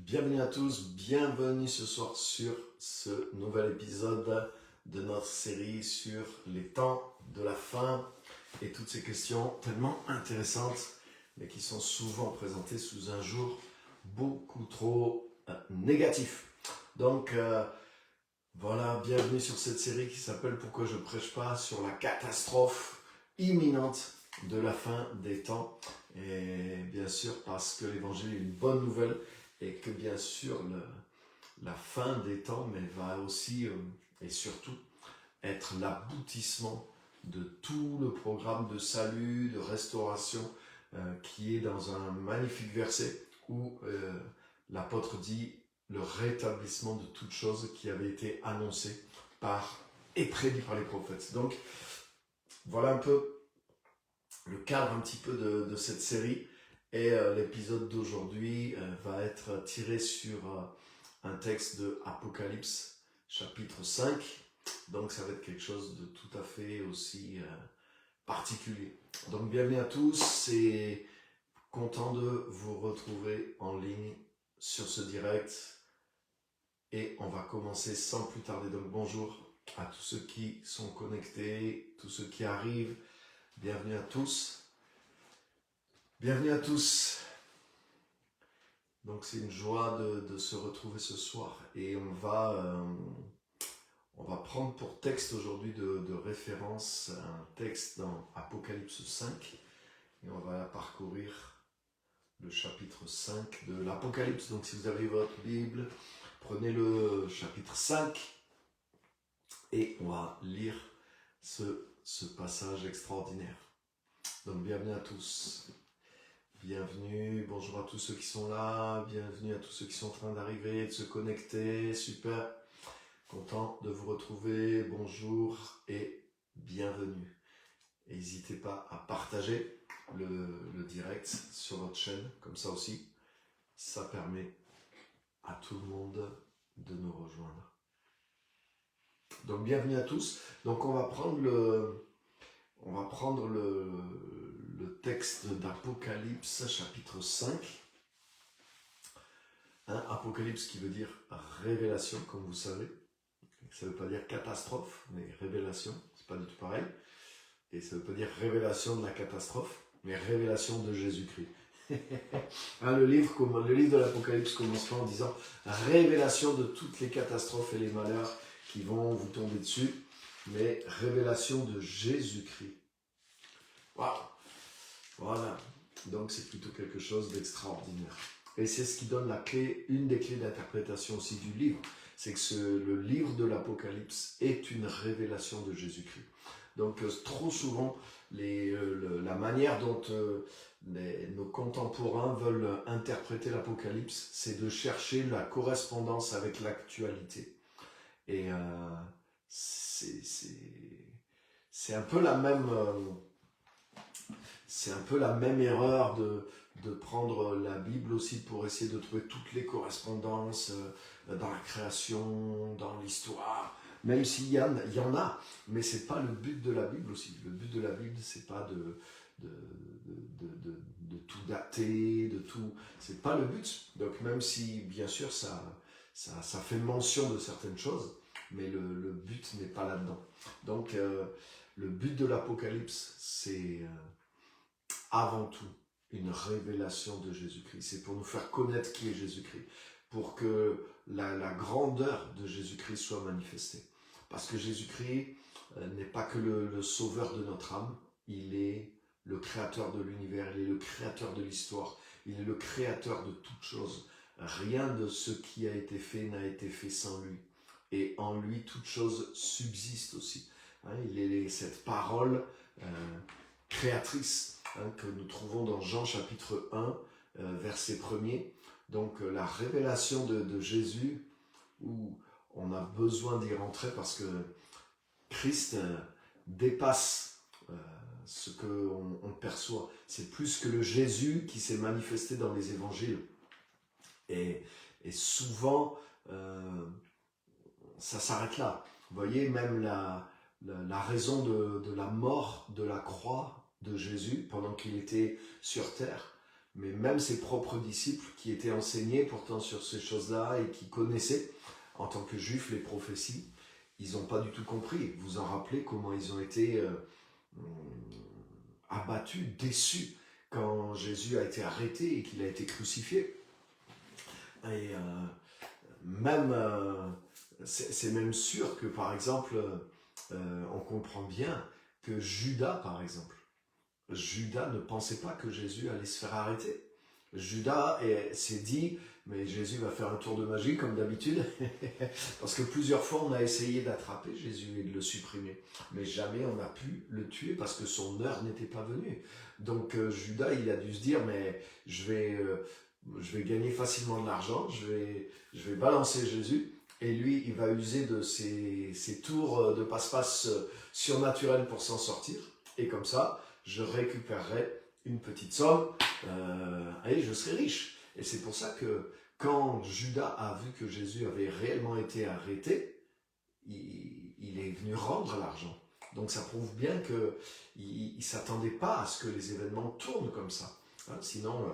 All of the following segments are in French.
Bienvenue à tous, bienvenue ce soir sur ce nouvel épisode de notre série sur les temps de la fin et toutes ces questions tellement intéressantes mais qui sont souvent présentées sous un jour beaucoup trop négatif. Donc voilà, bienvenue sur cette série qui s'appelle Pourquoi je prêche pas sur la catastrophe imminente de la fin des temps. Et bien sûr parce que l'évangile est une bonne nouvelle et que bien sûr la fin des temps mais va aussi et surtout être l'aboutissement de tout le programme de salut, de restauration qui est dans un magnifique verset où l'apôtre dit le rétablissement de toutes choses qui avaient été annoncées par et prédit par les prophètes. Donc voilà un peu le cadre un petit peu de cette série. Et l'épisode d'aujourd'hui va être tiré sur un texte de Apocalypse, chapitre 5. Donc ça va être quelque chose de tout à fait aussi particulier. Donc bienvenue à tous et content de vous retrouver en ligne sur ce direct. Et on va commencer sans plus tarder. Donc bonjour à tous ceux qui sont connectés, tous ceux qui arrivent. Bienvenue à tous. Bienvenue à tous. Donc c'est une joie de se retrouver ce soir et on va prendre pour texte aujourd'hui de référence un texte dans Apocalypse 5 et on va parcourir le chapitre 5 de l'Apocalypse. Donc si vous avez votre Bible, prenez le chapitre 5 et on va lire ce passage extraordinaire. Donc bienvenue à tous. Bienvenue, bonjour à tous ceux qui sont là, bienvenue à tous ceux qui sont en train d'arriver, de se connecter, super, content de vous retrouver, bonjour et bienvenue. N'hésitez pas à partager le direct sur votre chaîne, comme ça aussi, ça permet à tout le monde de nous rejoindre. Donc bienvenue à tous, donc on va prendre le texte d'Apocalypse, chapitre 5. Apocalypse qui veut dire révélation, comme vous savez. Ça ne veut pas dire catastrophe, mais révélation, c'est pas du tout pareil. Et ça ne veut pas dire révélation de la catastrophe, mais révélation de Jésus-Christ. Le livre de l'Apocalypse commence en disant révélation de toutes les catastrophes et les malheurs qui vont vous tomber dessus, mais révélation de Jésus-Christ. Waouh! Voilà, donc c'est plutôt quelque chose d'extraordinaire. Et c'est ce qui donne la clé, une des clés d'interprétation aussi du livre, c'est que le livre de l'Apocalypse est une révélation de Jésus-Christ. Donc trop souvent, la manière dont nos contemporains veulent interpréter l'Apocalypse, c'est de chercher la correspondance avec l'actualité. Et c'est un peu la même... C'est un peu la même erreur de prendre la Bible aussi pour essayer de trouver toutes les correspondances dans la création, dans l'histoire, même s'il y en a, mais c'est pas le but de la Bible aussi. Le but de la Bible, c'est pas de tout dater, de tout. C'est pas le but. Donc même si, bien sûr, ça fait mention de certaines choses, mais le but n'est pas là-dedans. Donc le but de l'Apocalypse, c'est avant tout une révélation de Jésus-Christ. C'est pour nous faire connaître qui est Jésus-Christ, pour que la grandeur de Jésus-Christ soit manifestée. Parce que Jésus-Christ n'est pas que le sauveur de notre âme, il est le créateur de l'univers, il est le créateur de l'histoire, il est le créateur de toutes choses. Rien de ce qui a été fait n'a été fait sans lui. Et en lui, toute chose subsiste aussi. Il est cette parole créatrice que nous trouvons dans Jean chapitre 1, verset 1er. Donc la révélation de Jésus, où on a besoin d'y rentrer parce que Christ dépasse ce qu'on perçoit. C'est plus que le Jésus qui s'est manifesté dans les évangiles. Et souvent, ça s'arrête là. Vous voyez, même la raison de la mort de la croix de Jésus pendant qu'il était sur terre, mais même ses propres disciples qui étaient enseignés pourtant sur ces choses-là et qui connaissaient en tant que juifs les prophéties, ils n'ont pas du tout compris. Vous en rappelez comment ils ont été abattus, déçus quand Jésus a été arrêté et qu'il a été crucifié. Et même, c'est même sûr que par exemple, on comprend bien que Judas, par exemple, Judas ne pensait pas que Jésus allait se faire arrêter. Judas s'est dit, mais Jésus va faire un tour de magie comme d'habitude, parce que plusieurs fois on a essayé d'attraper Jésus et de le supprimer, mais jamais on n'a pu le tuer parce que son heure n'était pas venue. Donc Judas, il a dû se dire, mais je vais gagner facilement de l'argent, je vais balancer Jésus, et lui, il va user de ses tours de passe-passe surnaturels pour s'en sortir, et comme ça, je récupérerai une petite somme et je serai riche. Et c'est pour ça que quand Judas a vu que Jésus avait réellement été arrêté, il est venu rendre l'argent. Donc ça prouve bien qu'il ne s'attendait pas à ce que les événements tournent comme ça. Hein, sinon,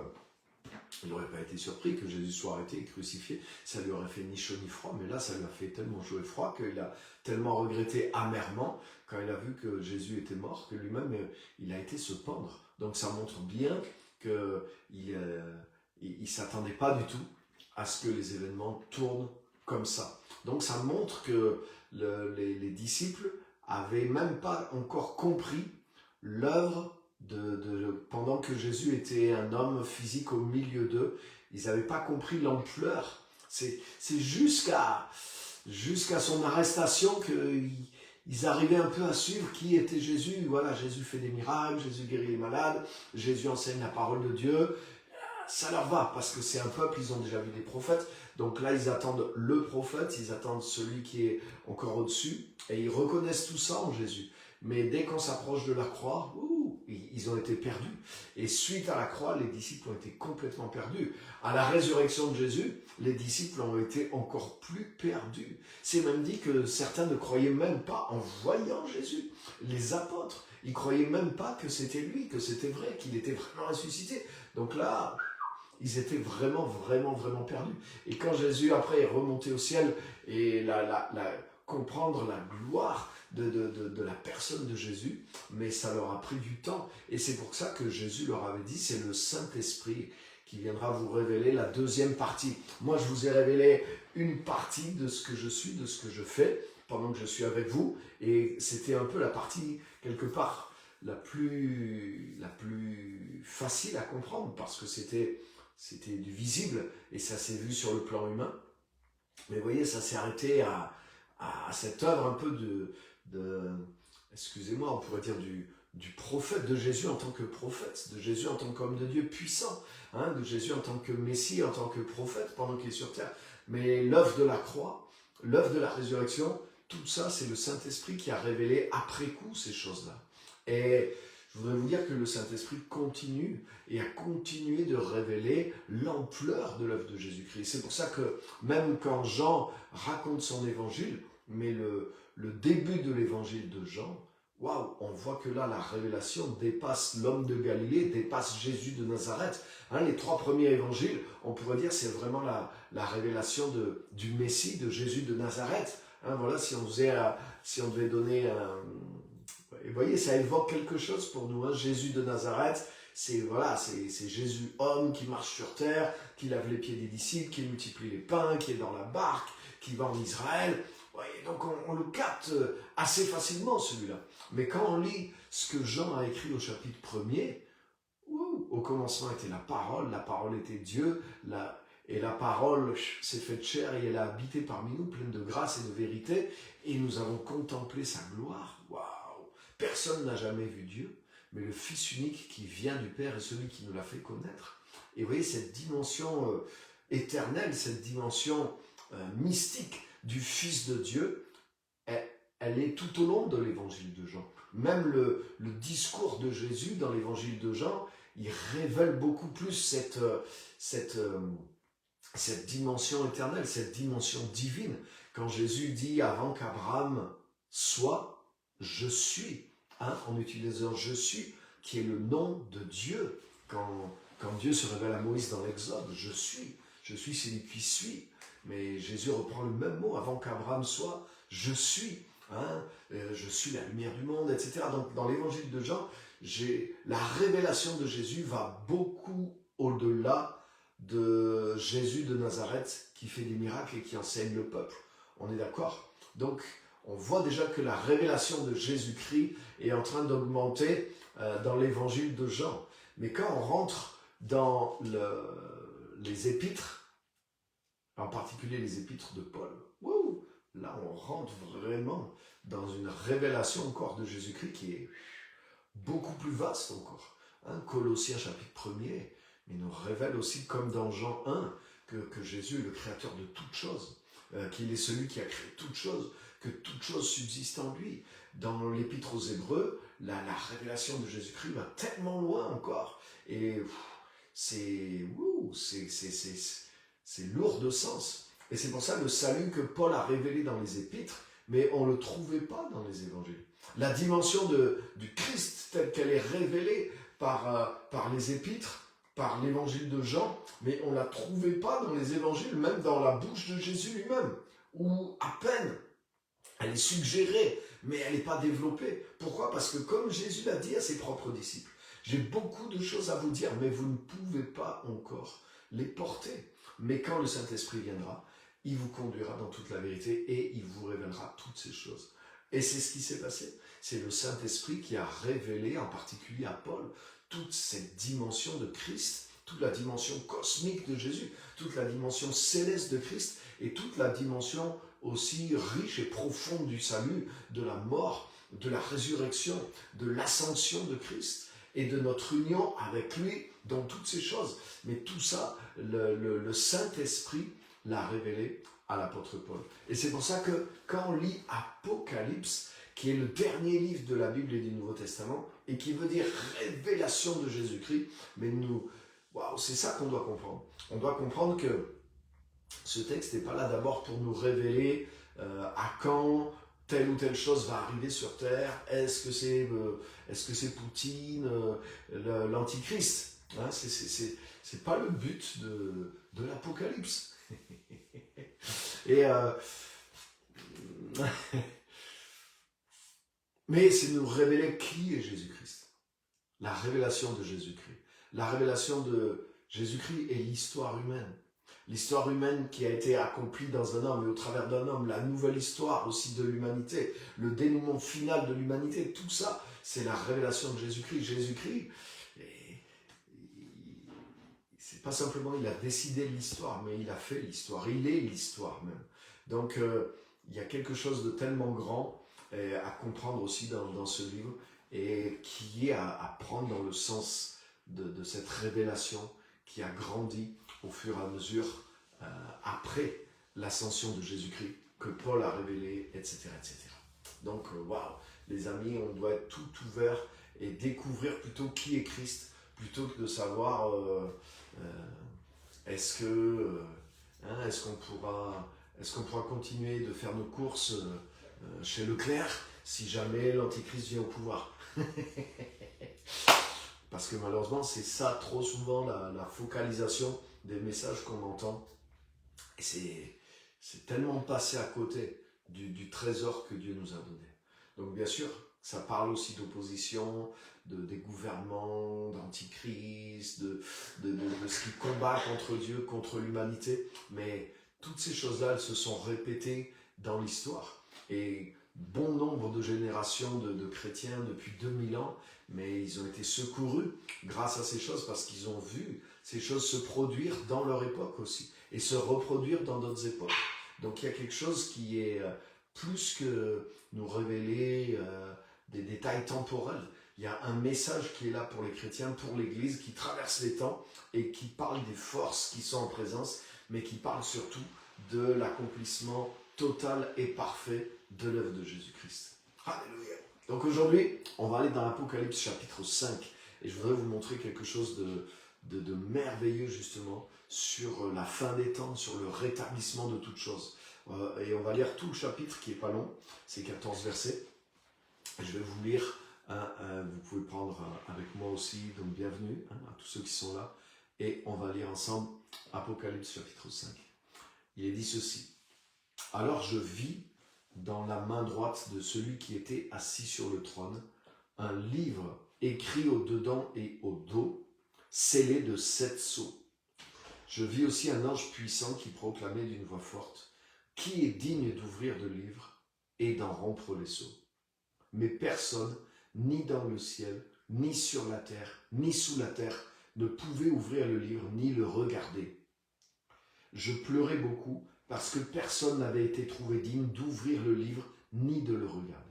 il n'aurait pas été surpris que Jésus soit arrêté et crucifié. Ça lui aurait fait ni chaud ni froid, mais là, ça lui a fait tellement chaud et froid qu'il a tellement regretté amèrement quand il a vu que Jésus était mort, que lui-même, il a été se pendre. Donc ça montre bien qu'il ne s'attendait pas du tout à ce que les événements tournent comme ça. Donc ça montre que les disciples n'avaient même pas encore compris l'œuvre pendant que Jésus était un homme physique au milieu d'eux. Ils n'avaient pas compris l'ampleur. C'est jusqu'à son arrestation qu'ils arrivaient un peu à suivre qui était Jésus. Voilà, Jésus fait des miracles, Jésus guérit les malades, Jésus enseigne la parole de Dieu. Ça leur va, parce que c'est un peuple, ils ont déjà vu des prophètes. Donc là, ils attendent le prophète, ils attendent celui qui est encore au-dessus, et ils reconnaissent tout ça en Jésus. Mais dès qu'on s'approche de la croix, ils ont été perdus. Et suite à la croix, les disciples ont été complètement perdus. À la résurrection de Jésus, les disciples ont été encore plus perdus. C'est même dit que certains ne croyaient même pas en voyant Jésus. Les apôtres, ils ne croyaient même pas que c'était lui, que c'était vrai, qu'il était vraiment ressuscité. Donc là, ils étaient vraiment, vraiment, vraiment perdus. Et quand Jésus, après, est remonté au ciel et comprendre la gloire de la personne de Jésus, mais ça leur a pris du temps. Et c'est pour ça que Jésus leur avait dit, c'est le Saint-Esprit qui viendra vous révéler la deuxième partie. Moi, je vous ai révélé une partie de ce que je suis, de ce que je fais, pendant que je suis avec vous. Et c'était un peu la partie, quelque part, la plus facile à comprendre, parce que c'était du visible, et ça s'est vu sur le plan humain. Mais vous voyez, ça s'est arrêté à cette œuvre un peu excusez-moi, on pourrait dire du prophète, de Jésus en tant que prophète, de Jésus en tant qu'homme de Dieu puissant, hein, de Jésus en tant que Messie, en tant que prophète pendant qu'il est sur terre. Mais l'œuvre de la croix, l'œuvre de la résurrection, tout ça, c'est le Saint-Esprit qui a révélé après coup ces choses-là. Et je voudrais vous dire que le Saint-Esprit continue et a continué de révéler l'ampleur de l'œuvre de Jésus-Christ. C'est pour ça que même quand Jean raconte son évangile, mais le début de l'évangile de Jean, waouh, on voit que là, la révélation dépasse l'homme de Galilée, dépasse Jésus de Nazareth. Hein, les 3 premiers évangiles, on pourrait dire, c'est vraiment la révélation du Messie, de Jésus de Nazareth. Hein, voilà, si on devait donner un... Et vous voyez, ça évoque quelque chose pour nous. Hein, Jésus de Nazareth, c'est Jésus homme qui marche sur terre, qui lave les pieds des disciples, qui multiplie les pains, qui est dans la barque, qui va en Israël. Ouais, donc on le capte assez facilement celui-là. Mais quand on lit ce que Jean a écrit au chapitre 1er, au commencement était la parole était Dieu, et la parole s'est faite chair et elle a habité parmi nous, pleine de grâce et de vérité, et nous avons contemplé sa gloire. Waouh! Personne n'a jamais vu Dieu, mais le Fils unique qui vient du Père est celui qui nous l'a fait connaître. Et vous voyez, cette dimension éternelle, cette dimension mystique du Fils de Dieu, elle est tout au long de l'évangile de Jean. Même le discours de Jésus dans l'évangile de Jean, il révèle beaucoup plus cette dimension éternelle, cette dimension divine. Quand Jésus dit « avant qu'Abraham soit, je suis », hein, en utilisant « je suis », qui est le nom de Dieu. Quand Quand Dieu se révèle à Moïse dans l'Exode, je suis celui qui suis. Mais Jésus reprend le même mot avant qu'Abraham soit, je suis. Hein, je suis la lumière du monde, etc. Donc dans l'évangile de Jean, la révélation de Jésus va beaucoup au-delà de Jésus de Nazareth qui fait des miracles et qui enseigne le peuple. On est d'accord? Donc on voit déjà que la révélation de Jésus-Christ est en train d'augmenter dans l'évangile de Jean. Mais quand on rentre dans les épîtres, en particulier les épîtres de Paul, wouh, là on rentre vraiment dans une révélation encore de Jésus-Christ qui est beaucoup plus vaste encore. Hein, Colossiens chapitre 1er, mais nous révèle aussi, comme dans Jean 1, que Jésus est le créateur de toutes choses, qu'il est celui qui a créé toutes choses, que toutes choses subsistent en lui. Dans l'épître aux Hébreux, la révélation de Jésus-Christ va tellement loin encore. Et c'est lourd de sens. Et c'est pour ça le salut que Paul a révélé dans les épîtres, mais on ne le trouvait pas dans les évangiles. La dimension du Christ telle qu'elle est révélée par les épîtres, par l'évangile de Jean, mais on ne la trouvait pas dans les évangiles, même dans la bouche de Jésus lui-même, où à peine elle est suggérée, mais elle n'est pas développée. Pourquoi? Parce que comme Jésus l'a dit à ses propres disciples, j'ai beaucoup de choses à vous dire, mais vous ne pouvez pas encore les porter. Mais quand le Saint-Esprit viendra, il vous conduira dans toute la vérité et il vous révélera toutes ces choses. Et c'est ce qui s'est passé. C'est le Saint-Esprit qui a révélé, en particulier à Paul, toute cette dimension de Christ, toute la dimension cosmique de Jésus, toute la dimension céleste de Christ et toute la dimension aussi riche et profonde du salut, de la mort, de la résurrection, de l'ascension de Christ et de notre union avec lui dans toutes ces choses. Mais tout ça, le Saint-Esprit l'a révélé à l'apôtre Paul. Et c'est pour ça que quand on lit Apocalypse, qui est le dernier livre de la Bible et du Nouveau Testament, et qui veut dire révélation de Jésus-Christ, mais c'est ça qu'on doit comprendre. On doit comprendre que ce texte n'est pas là d'abord pour nous révéler à quand telle ou telle chose va arriver sur Terre. Est-ce que c'est Poutine, l'Antichrist, hein? C'est pas le but de l'Apocalypse. Et mais c'est nous révéler qui est Jésus-Christ. La révélation de Jésus-Christ. La révélation de Jésus-Christ est l'histoire humaine. L'histoire humaine qui a été accomplie dans un homme et au travers d'un homme, la nouvelle histoire aussi de l'humanité, le dénouement final de l'humanité, tout ça, c'est la révélation de Jésus-Christ. Jésus-Christ, c'est pas simplement il a décidé l'histoire, mais il a fait l'histoire, il est l'histoire même. Donc il y a quelque chose de tellement grand à comprendre aussi dans ce livre et qui est à prendre dans le sens de cette révélation qui a grandi au fur et à mesure après l'ascension de Jésus-Christ que Paul a révélé, etc. etc. Donc, waouh, les amis, on doit être tout ouvert et découvrir plutôt qui est Christ, plutôt que de savoir est-ce qu'on pourra continuer de faire nos courses chez Leclerc si jamais l'Antichrist vient au pouvoir. Parce que malheureusement, c'est ça trop souvent la focalisation des messages qu'on entend. Et c'est tellement passé à côté du trésor que Dieu nous a donné. Donc bien sûr, ça parle aussi d'opposition, des gouvernements, d'antichrist, de ce qui combat contre Dieu, contre l'humanité. Mais toutes ces choses-là, elles se sont répétées dans l'histoire. Et bon nombre de générations de chrétiens depuis 2000 ans, mais ils ont été secourus grâce à ces choses parce qu'ils ont vu ces choses se produire dans leur époque aussi et se reproduire dans d'autres époques. Donc il y a quelque chose qui est plus que nous révéler des détails temporels. Il y a un message qui est là pour les chrétiens, pour l'Église, qui traverse les temps et qui parle des forces qui sont en présence, mais qui parle surtout de l'accomplissement total et parfait de l'œuvre de Jésus-Christ. Alléluia. Donc aujourd'hui, on va aller dans l'Apocalypse chapitre 5 et je voudrais vous montrer quelque chose de merveilleux justement sur la fin des temps, sur le rétablissement de toutes choses. Et on va lire tout le chapitre qui n'est pas long, c'est 14 versets. Je vais vous lire, vous pouvez prendre avec moi aussi, donc bienvenue à tous ceux qui sont là. et on va lire ensemble Apocalypse chapitre 5. Il est dit ceci. Alors je vis dans la main droite de celui qui était assis sur le trône un livre écrit au dedans et au dos, scellé de 7 sceaux. Je vis aussi un ange puissant qui proclamait d'une voix forte, « Qui est digne d'ouvrir le livre et d'en rompre les sceaux ?» Mais personne, ni dans le ciel, ni sur la terre, ni sous la terre, ne pouvait ouvrir le livre ni le regarder. Je pleurais beaucoup parce que personne n'avait été trouvé digne d'ouvrir le livre ni de le regarder.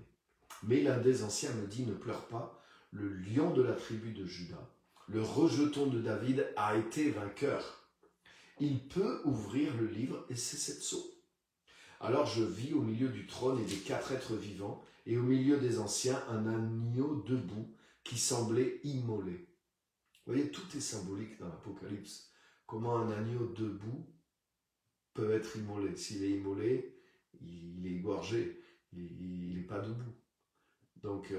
Mais l'un des anciens me dit, ne pleure pas, le lion de la tribu de Juda, le rejeton de David a été vainqueur. Il peut ouvrir le livre et ses 7 sceaux. Alors je vis au milieu du trône et des 4 êtres vivants, et au milieu des anciens, un agneau debout qui semblait immolé. Vous voyez, tout est symbolique dans l'Apocalypse. Comment un agneau debout peut être immolé. S'il est immolé, il est égorgé, il n'est pas debout. Donc,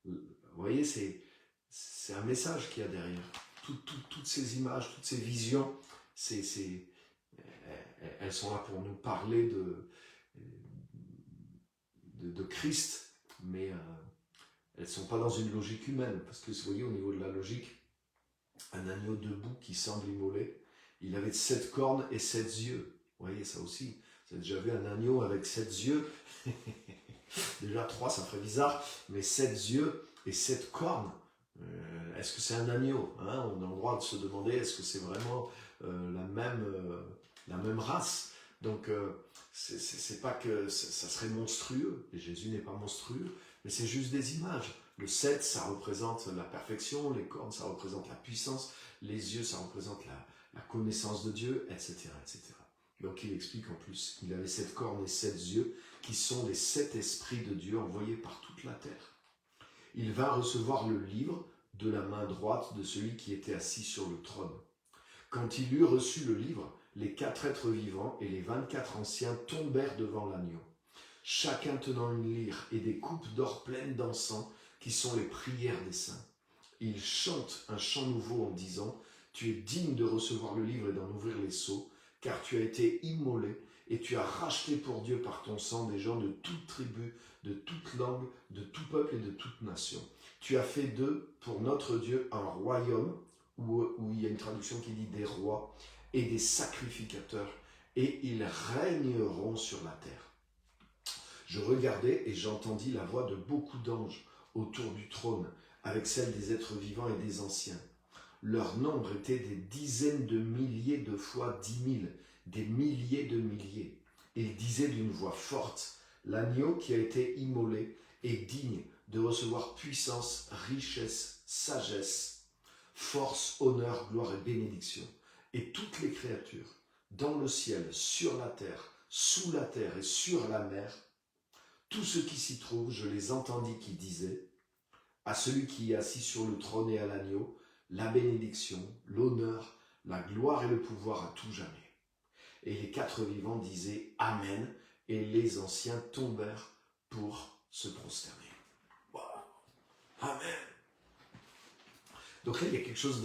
vous voyez, c'est un message qu'il y a derrière. Toutes ces images, toutes ces visions, elles sont là pour nous parler de Christ, mais elles ne sont pas dans une logique humaine, parce que vous voyez, au niveau de la logique, un agneau debout qui semble immolé, il avait 7 cornes et 7 yeux. Vous voyez, ça aussi, vous avez déjà vu un agneau avec 7 yeux. Déjà 3, ça ferait bizarre, mais 7 yeux et 7 cornes, est-ce que c'est un agneau, hein? On a le droit de se demander, est-ce que c'est vraiment la même race? Donc, c'est pas que ça serait monstrueux, et Jésus n'est pas monstrueux, mais c'est juste des images. Le 7, ça représente la perfection, les cornes, ça représente la puissance, les yeux, ça représente la connaissance de Dieu, etc., etc. Donc il explique en plus qu'il avait 7 cornes et 7 yeux, qui sont les 7 esprits de Dieu envoyés par toute la terre. Il va recevoir le livre de la main droite de celui qui était assis sur le trône. Quand il eut reçu le livre, les 4 êtres vivants et les 24 anciens tombèrent devant l'agneau, chacun tenant une lyre et des coupes d'or pleines d'encens, qui sont les prières des saints. Ils chantent un chant nouveau en disant, « Tu es digne de recevoir le livre et d'en ouvrir les sceaux, car tu as été immolé, et tu as racheté pour Dieu par ton sang des gens de toute tribu, de toute langue, de tout peuple et de toute nation. Tu as fait d'eux, pour notre Dieu, un royaume, où il y a une traduction qui dit des rois, et des sacrificateurs, et ils régneront sur la terre. Je regardais et j'entendis la voix de beaucoup d'anges autour du trône, avec celle des êtres vivants et des anciens. Leur nombre était des dizaines de milliers de fois 10 000, des milliers de milliers. Ils disaient d'une voix forte, « L'agneau qui a été immolé est digne de recevoir puissance, richesse, sagesse, force, honneur, gloire et bénédiction. Et toutes les créatures, dans le ciel, sur la terre, sous la terre et sur la mer, tous ceux qui s'y trouvent, je les entendis qui disaient, à celui qui est assis sur le trône et à l'agneau, la bénédiction, l'honneur, la gloire et le pouvoir à tout jamais. Et les 4 vivants disaient Amen, et les anciens tombèrent pour se prosterner. Wow. Amen. Donc là, il y a quelque chose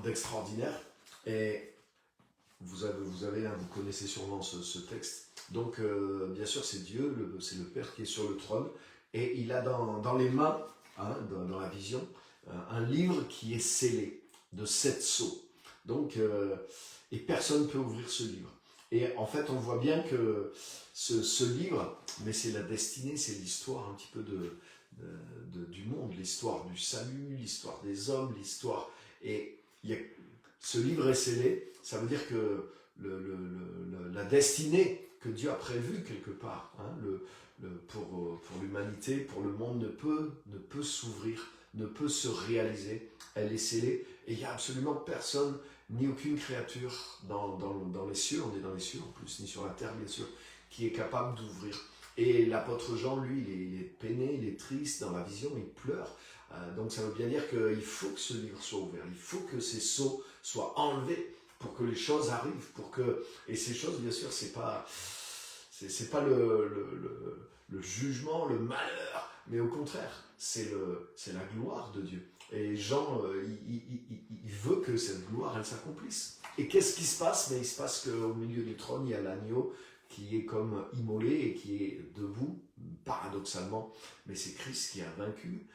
d'extraordinaire. Et vous connaissez sûrement ce texte. Donc, bien sûr, c'est Dieu, c'est le Père qui est sur le trône. Et il a dans les mains, dans la vision, un livre qui est scellé de 7 sceaux. Donc, et personne ne peut ouvrir ce livre. Et en fait, on voit bien que ce livre, mais c'est la destinée, c'est l'histoire un petit peu du monde, l'histoire du salut, l'histoire des hommes, l'histoire... Et ce livre est scellé, ça veut dire que la destinée que Dieu a prévue quelque part, pour l'humanité, pour le monde, ne peut s'ouvrir, ne peut se réaliser. Elle est scellée et il n'y a absolument personne, ni aucune créature dans les cieux, on est dans les cieux en plus, ni sur la terre bien sûr, qui est capable d'ouvrir. Et l'apôtre Jean, lui, il est peiné, il est triste dans la vision, il pleure. Donc ça veut bien dire qu'il faut que ce livre soit ouvert, il faut que ces sceaux soient enlevés pour que les choses arrivent, et ces choses, bien sûr, c'est pas le jugement, le malheur, mais au contraire, c'est la gloire de Dieu. Et Jean, il veut que cette gloire, elle s'accomplisse. Et qu'est-ce qui se passe? Mais il se passe qu'au milieu du trône, il y a l'agneau qui est comme immolé et qui est debout, paradoxalement. Mais c'est Christ qui a vaincu,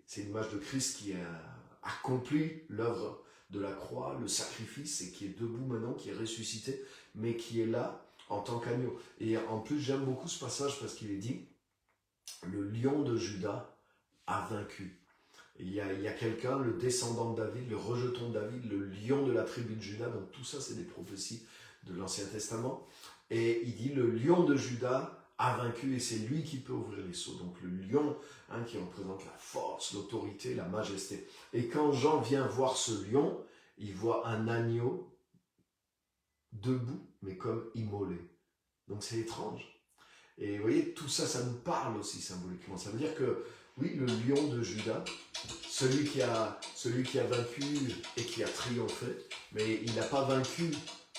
c'est l'image de Christ qui a accompli l'œuvre de la croix, le sacrifice, et qui est debout maintenant, qui est ressuscité, mais qui est là en tant qu'agneau. Et en plus, j'aime beaucoup ce passage parce qu'il est dit, le lion de Juda a vaincu. Il y a quelqu'un, le descendant de David, le rejeton de David, le lion de la tribu de Juda, donc tout ça c'est des prophéties de l'Ancien Testament, et il dit le lion de Juda a vaincu et c'est lui qui peut ouvrir les sceaux. Donc le lion qui représente la force, l'autorité, la majesté. Et quand Jean vient voir ce lion, il voit un agneau debout, mais comme immolé. Donc c'est étrange. Et vous voyez, tout ça, ça nous parle aussi symboliquement. Ça veut dire que, oui, le lion de Juda, celui qui a vaincu et qui a triomphé, mais il n'a pas vaincu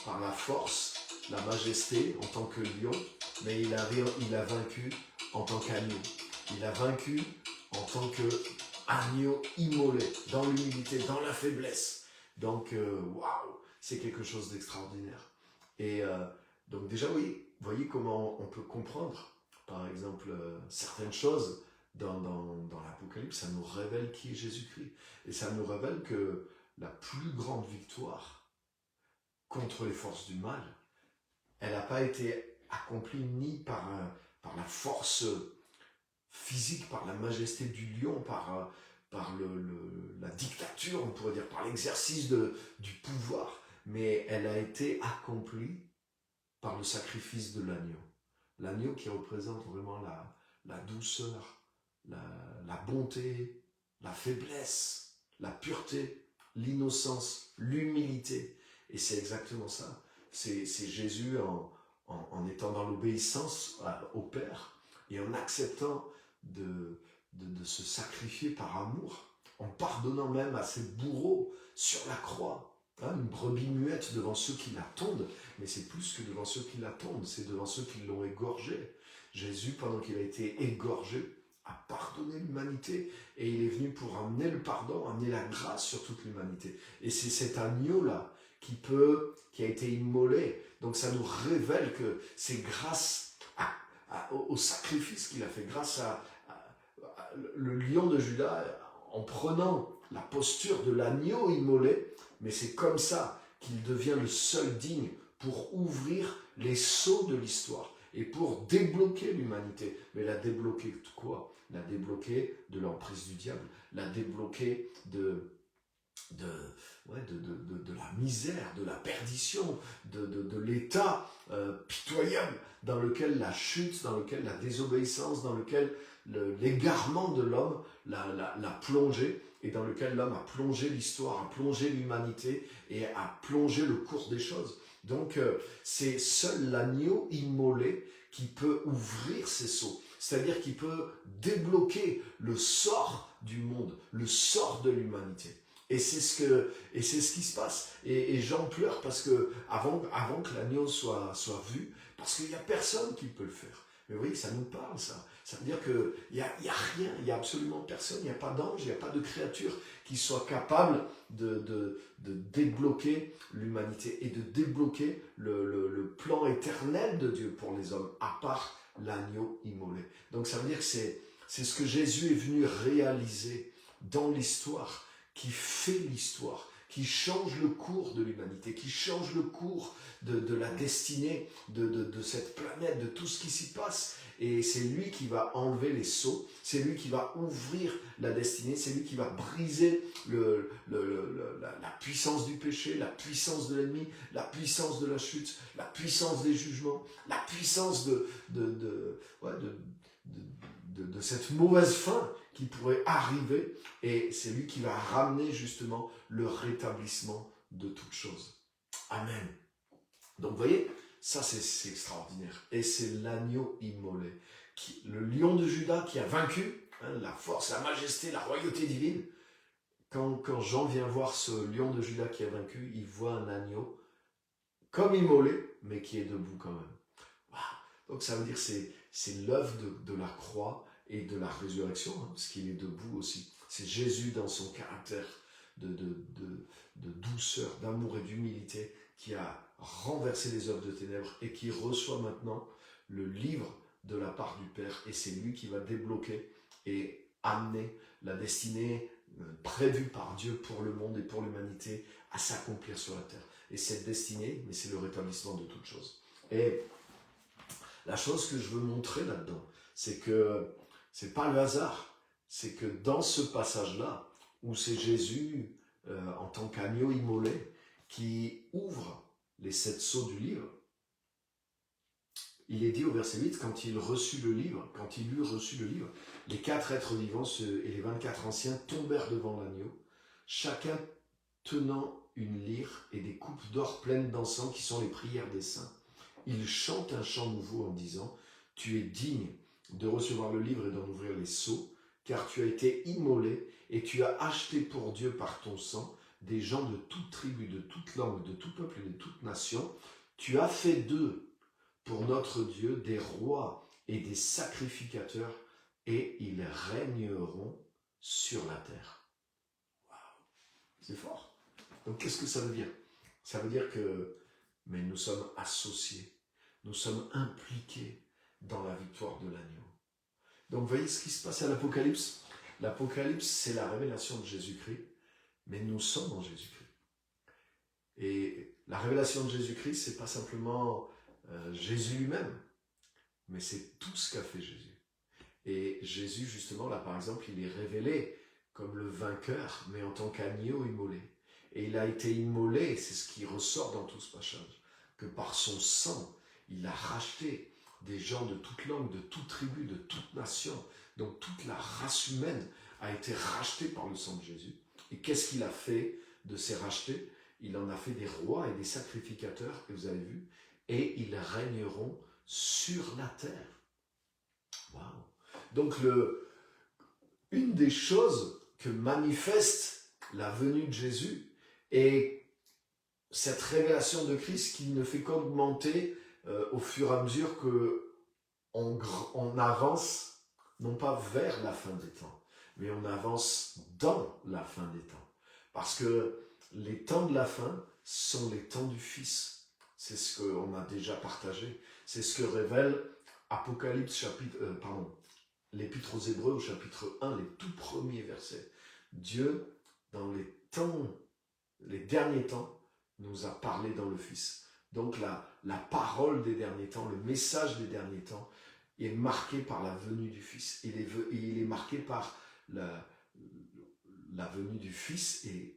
par la force, la majesté en tant que lion, mais il a vaincu en tant qu'agneau. Il a vaincu en tant qu'agneau immolé, dans l'humilité, dans la faiblesse. Donc, waouh, c'est quelque chose d'extraordinaire. Et donc déjà, oui, voyez comment on peut comprendre, par exemple, certaines choses dans l'Apocalypse, ça nous révèle qui est Jésus-Christ. Et ça nous révèle que la plus grande victoire contre les forces du mal, elle n'a pas été accomplie ni par la force physique, par la majesté du lion, par la dictature, on pourrait dire, par l'exercice du pouvoir, mais elle a été accomplie par le sacrifice de l'agneau. L'agneau qui représente vraiment la douceur, la bonté, la faiblesse, la pureté, l'innocence, l'humilité. Et c'est exactement ça. C'est Jésus en étant dans l'obéissance au Père et en acceptant de se sacrifier par amour, en pardonnant même à ses bourreaux sur la croix. Une brebis muette devant ceux qui la tondent, mais c'est plus que devant ceux qui la tondent, c'est devant ceux qui l'ont égorgé. Jésus, pendant qu'il a été égorgé, a pardonné l'humanité et il est venu pour amener le pardon, amener la grâce sur toute l'humanité. Et c'est cet agneau-là qui a été immolé. Donc ça nous révèle que c'est grâce au sacrifice qu'il a fait, grâce à le lion de Juda, en prenant la posture de l'agneau immolé, mais c'est comme ça qu'il devient le seul digne pour ouvrir les sceaux de l'histoire et pour débloquer l'humanité. Mais la débloquer de quoi? La débloquer de l'emprise du diable, la débloquer de la misère, de la perdition, de l'état pitoyable dans lequel la chute, dans lequel la désobéissance, dans lequel l'égarement de l'homme l'a plongé, et dans lequel l'homme a plongé l'histoire, a plongé l'humanité et a plongé le cours des choses. Donc c'est seul l'agneau immolé qui peut ouvrir ces sceaux, c'est-à-dire qui peut débloquer le sort du monde, le sort de l'humanité. Et c'est ce qui se passe. Et j'en pleure parce que avant que l'agneau soit vu, parce qu'il n'y a personne qui peut le faire. Mais oui, ça nous parle, ça. Ça veut dire qu'il n'y a rien, il n'y a absolument personne, il n'y a pas d'ange, il n'y a pas de créature qui soit capable de débloquer l'humanité et de débloquer le plan éternel de Dieu pour les hommes, à part l'agneau immolé. Donc ça veut dire que c'est ce que Jésus est venu réaliser dans l'histoire, qui fait l'histoire, qui change le cours de l'humanité, qui change le cours de la destinée de cette planète, de tout ce qui s'y passe. Et c'est lui qui va enlever les sceaux, c'est lui qui va ouvrir la destinée, c'est lui qui va briser la puissance du péché, la puissance de l'ennemi, la puissance de la chute, la puissance des jugements, la puissance de cette mauvaise fin qui pourrait arriver. Et c'est lui qui va ramener justement le rétablissement de toutes choses. Amen. Donc vous voyez, ça c'est extraordinaire. Et c'est l'agneau immolé, le lion de Juda qui a vaincu, la force, la majesté, la royauté divine. Quand Jean vient voir ce lion de Juda qui a vaincu, il voit un agneau comme immolé, mais qui est debout quand même. Wow. Donc ça veut dire que c'est l'œuvre de la croix et de la résurrection, parce qu'il est debout aussi. C'est Jésus dans son caractère de douceur, d'amour et d'humilité qui a renversé les œuvres de ténèbres et qui reçoit maintenant le livre de la part du Père. Et c'est lui qui va débloquer et amener la destinée prévue par Dieu pour le monde et pour l'humanité à s'accomplir sur la terre. Et cette destinée, mais c'est le rétablissement de toutes choses. Et la chose que je veux montrer là-dedans, c'est que c'est pas le hasard, c'est que dans ce passage-là, où c'est Jésus, en tant qu'agneau immolé, qui ouvre les 7 sceaux du livre, il est dit au verset 8, quand il eut reçu le livre, les 4 êtres vivants et les 24 anciens tombèrent devant l'agneau, chacun tenant une lyre et des coupes d'or pleines d'encens qui sont les prières des saints. Ils chantent un chant nouveau en disant « Tu es digne de recevoir le livre et d'en ouvrir les sceaux, car tu as été immolé et tu as acheté pour Dieu par ton sang des gens de toute tribu, de toute langue, de tout peuple et de toute nation. Tu as fait d'eux, pour notre Dieu, des rois et des sacrificateurs, et ils régneront sur la terre. » Waouh, c'est fort. Donc qu'est-ce que ça veut dire? Ça veut dire que nous sommes associés, nous sommes impliqués dans la victoire de l'agneau. Donc vous voyez ce qui se passe à l'Apocalypse? L'Apocalypse, c'est la révélation de Jésus-Christ, mais nous sommes en Jésus-Christ. Et la révélation de Jésus-Christ, c'est pas simplement Jésus lui-même, mais c'est tout ce qu'a fait Jésus. Et Jésus, justement, là par exemple, il est révélé comme le vainqueur, mais en tant qu'agneau immolé. Et il a été immolé, c'est ce qui ressort dans tout ce passage, que par son sang, il a racheté des gens de toute langue, de toute tribu, de toute nation. Donc toute la race humaine a été rachetée par le sang de Jésus. Et qu'est-ce qu'il a fait de ces rachetés? Il en a fait des rois et des sacrificateurs, et vous avez vu, et ils régneront sur la terre. Waouh! Donc une des choses que manifeste la venue de Jésus est cette révélation de Christ qui ne fait qu'augmenter au fur et à mesure qu'on avance, non pas vers la fin des temps, mais on avance dans la fin des temps. Parce que les temps de la fin sont les temps du Fils. C'est ce qu'on a déjà partagé. C'est ce que révèle Apocalypse, l'Épître aux Hébreux au chapitre 1, les tout premiers versets. Dieu, dans les derniers temps, nous a parlé dans le Fils. Donc la parole des derniers temps, le message des derniers temps est marqué par la venue du Fils. Il est marqué par la venue du Fils et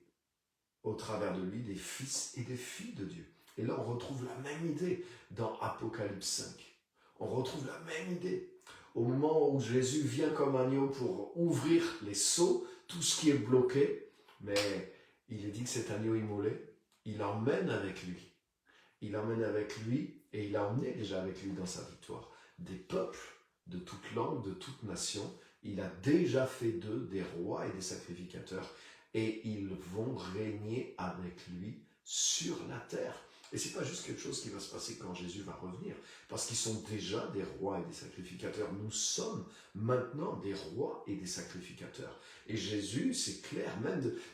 au travers de lui des fils et des filles de Dieu. Et là on retrouve la même idée dans Apocalypse 5. On retrouve la même idée. Au moment où Jésus vient comme agneau pour ouvrir les sceaux, tout ce qui est bloqué, mais il est dit que cet agneau immolé, il emmène avec lui. Il emmène avec lui, et il a emmené déjà avec lui dans sa victoire, des peuples de toute langue, de toute nation. Il a déjà fait d'eux des rois et des sacrificateurs, et ils vont régner avec lui sur la terre. Et c'est pas juste quelque chose qui va se passer quand Jésus va revenir, parce qu'ils sont déjà des rois et des sacrificateurs. Nous sommes maintenant des rois et des sacrificateurs. Et Jésus, c'est clair,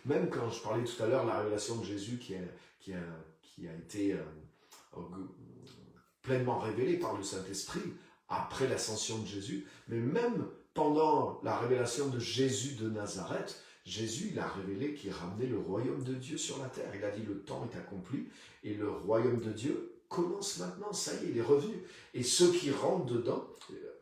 même quand je parlais tout à l'heure, la révélation de Jésus qui a été pleinement révélée par le Saint-Esprit après l'ascension de Jésus, mais même pendant la révélation de Jésus de Nazareth, Jésus, il a révélé qu'il ramenait le royaume de Dieu sur la terre. Il a dit le temps est accompli et le royaume de Dieu commence maintenant, ça y est, il est revenu. Et ceux qui rentrent dedans,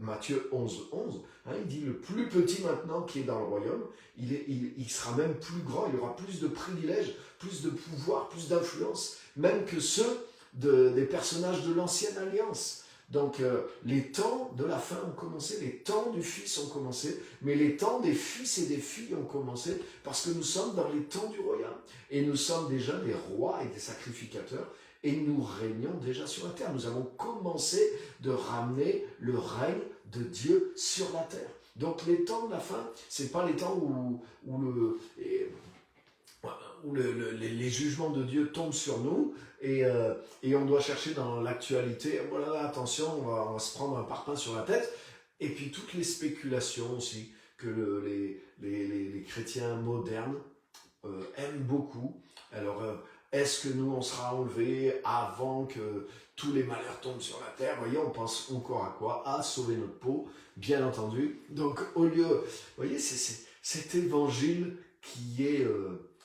Matthieu 11, 11, il dit le plus petit maintenant qui est dans le royaume, il sera même plus grand, il aura plus de privilèges, plus de pouvoir, plus d'influence, même que ceux des personnages de l'ancienne alliance. Donc les temps de la fin ont commencé, les temps du Fils ont commencé, mais les temps des fils et des filles ont commencé parce que nous sommes dans les temps du royaume. Et nous sommes déjà des rois et des sacrificateurs et nous régnons déjà sur la terre. Nous avons commencé de ramener le règne de Dieu sur la terre. Donc les temps de la fin, ce n'est pas les temps où les jugements de Dieu tombent sur nous et on doit chercher dans l'actualité, voilà, attention, on va se prendre un parpaing sur la tête, et puis toutes les spéculations aussi que les chrétiens modernes aiment beaucoup. Alors, est-ce que nous, on sera enlevés avant que tous les malheurs tombent sur la terre? Vous voyez, on pense encore à quoi? À sauver notre peau, bien entendu. Donc, au lieu, vous voyez, c'est cet évangile qui est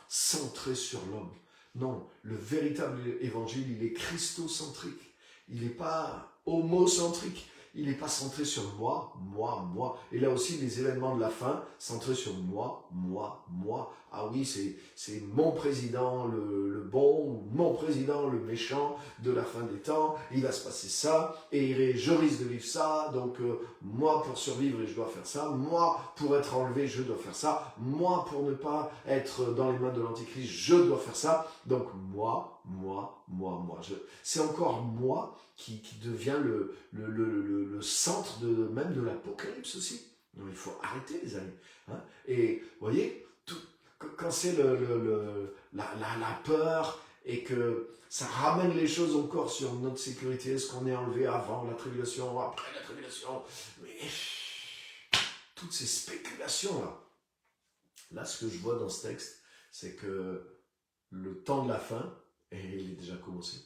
centré sur l'homme. Non, le véritable évangile, il est christocentrique. Il n'est pas homocentrique. Il n'est pas centré sur moi, moi, moi. Et là aussi, les événements de la fin, centrés sur moi, moi, moi. Ah oui, c'est mon président le bon, ou mon président le méchant de la fin des temps. Il va se passer ça, et je risque de vivre ça. Donc, moi, pour survivre, je dois faire ça. Moi, pour être enlevé, je dois faire ça. Moi, pour ne pas être dans les mains de l'Antichrist, je dois faire ça. Donc, moi. C'est encore moi qui devient le centre même de l'Apocalypse aussi. Donc il faut arrêter, les amis. Hein. Et vous voyez, quand c'est la peur et que ça ramène les choses encore sur notre sécurité, est-ce qu'on est enlevé avant la tribulation, après la tribulation, mais toutes ces spéculations-là. Là, ce que je vois dans ce texte, c'est que le temps de la fin, et il est déjà commencé.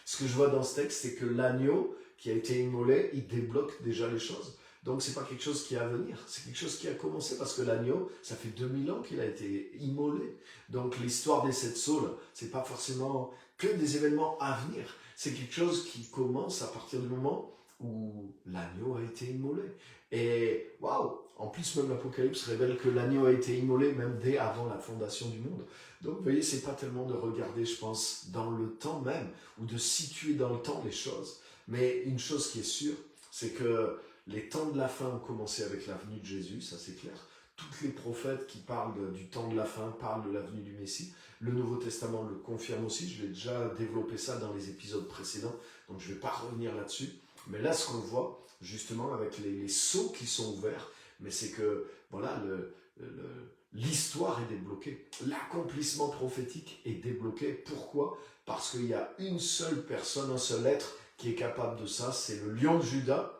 Ce que je vois dans ce texte, c'est que l'agneau qui a été immolé, il débloque déjà les choses. Donc, ce n'est pas quelque chose qui est à venir, c'est quelque chose qui a commencé parce que l'agneau, ça fait 2000 ans qu'il a été immolé. Donc, l'histoire des 7 saules, ce n'est pas forcément que des événements à venir. C'est quelque chose qui commence à partir du moment où l'agneau a été immolé. Et waouh! En plus, même l'Apocalypse révèle que l'agneau a été immolé même dès avant la fondation du monde. Donc, vous voyez, c'est pas tellement de regarder, je pense, dans le temps même, ou de situer dans le temps les choses. Mais une chose qui est sûre, c'est que les temps de la fin ont commencé avec la venue de Jésus, ça c'est clair. Tous les prophètes qui parlent du temps de la fin parlent de la venue du Messie. Le Nouveau Testament le confirme aussi, je l'ai déjà développé ça dans les épisodes précédents, donc je ne vais pas revenir là-dessus. Mais là, ce qu'on voit, justement, avec les sceaux qui sont ouverts, mais c'est que, voilà, l'histoire est débloquée. L'accomplissement prophétique est débloqué. Pourquoi? Parce qu'il y a une seule personne, un seul être qui est capable de ça, c'est le lion de Juda.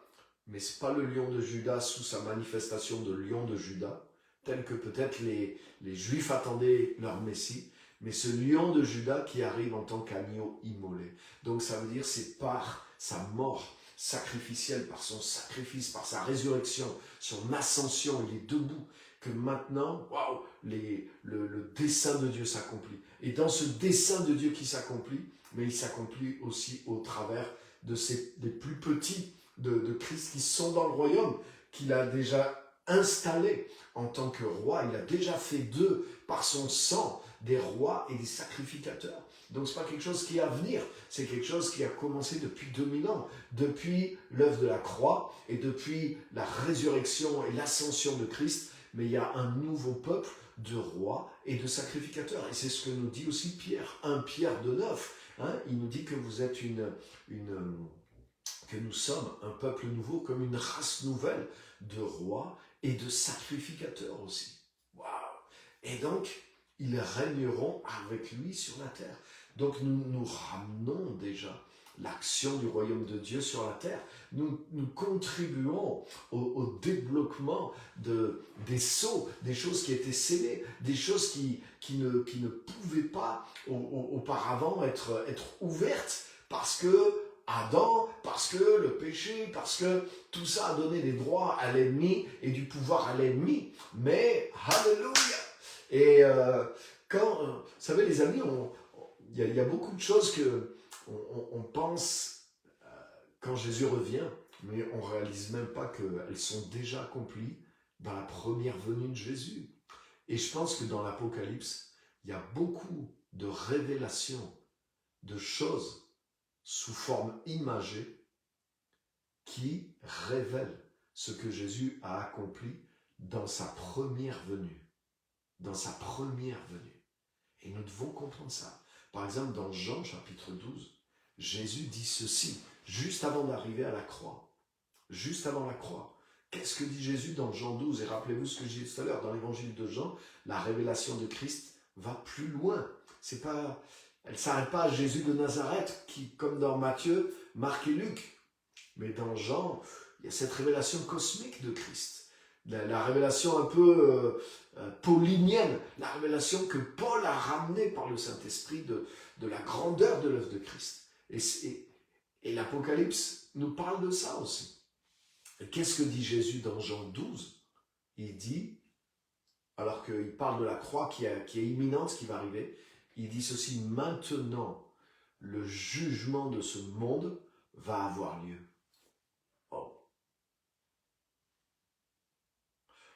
Mais ce n'est pas le lion de Juda sous sa manifestation de lion de Juda, tel que peut-être les Juifs attendaient leur Messie, mais ce lion de Juda qui arrive en tant qu'agneau immolé. Donc ça veut dire c'est par sa mort sacrificielle, par son sacrifice, par sa résurrection, son ascension, il est debout, que maintenant, waouh, le dessein de Dieu s'accomplit. Et dans ce dessein de Dieu qui s'accomplit, mais il s'accomplit aussi au travers des plus petits de Christ qui sont dans le royaume, qu'il a déjà installé en tant que roi. Il a déjà fait d'eux, par son sang, des rois et des sacrificateurs. Donc ce n'est pas quelque chose qui est à venir, c'est quelque chose qui a commencé depuis 2000 ans, depuis l'œuvre de la croix et depuis la résurrection et l'ascension de Christ. Mais il y a un nouveau peuple de rois et de sacrificateurs. Et c'est ce que nous dit aussi Pierre, 1 Pierre 2,9. Hein, il nous dit que vous êtes que nous sommes un peuple nouveau, comme une race nouvelle de rois et de sacrificateurs aussi. Waouh! Et donc, ils régneront avec lui sur la terre. Donc, nous ramenons déjà l'action du royaume de Dieu sur la terre. Nous contribuons au débloquement des sceaux, des choses qui étaient scellées, des choses qui ne pouvaient pas auparavant être ouvertes parce que Adam, parce que le péché, parce que tout ça a donné des droits à l'ennemi et du pouvoir à l'ennemi. Mais, alléluia! Et vous savez les amis, il y a beaucoup de choses que on pense quand Jésus revient, mais on ne réalise même pas qu'elles sont déjà accomplies dans la première venue de Jésus. Et je pense que dans l'Apocalypse, il y a beaucoup de révélations, de choses sous forme imagée qui révèlent ce que Jésus a accompli dans sa première venue. Dans sa première venue. Et nous devons comprendre ça. Par exemple, dans Jean chapitre 12, Jésus dit ceci, juste avant d'arriver à la croix. Juste avant la croix. Qu'est-ce que dit Jésus dans Jean 12? Et rappelez-vous ce que j'ai dit tout à l'heure, dans l'évangile de Jean, la révélation de Christ va plus loin. Elle ne s'arrête pas à Jésus de Nazareth, qui, comme dans Matthieu, Marc et Luc. Mais dans Jean, il y a cette révélation cosmique de Christ. la révélation un peu paulinienne, la révélation que Paul a ramenée par le Saint-Esprit de la grandeur de l'œuvre de Christ. Et l'Apocalypse nous parle de ça aussi. Et qu'est-ce que dit Jésus dans Jean 12? Il dit, alors qu'il parle de la croix qui est imminente, qui va arriver, il dit ceci: maintenant, le jugement de ce monde va avoir lieu. Oh.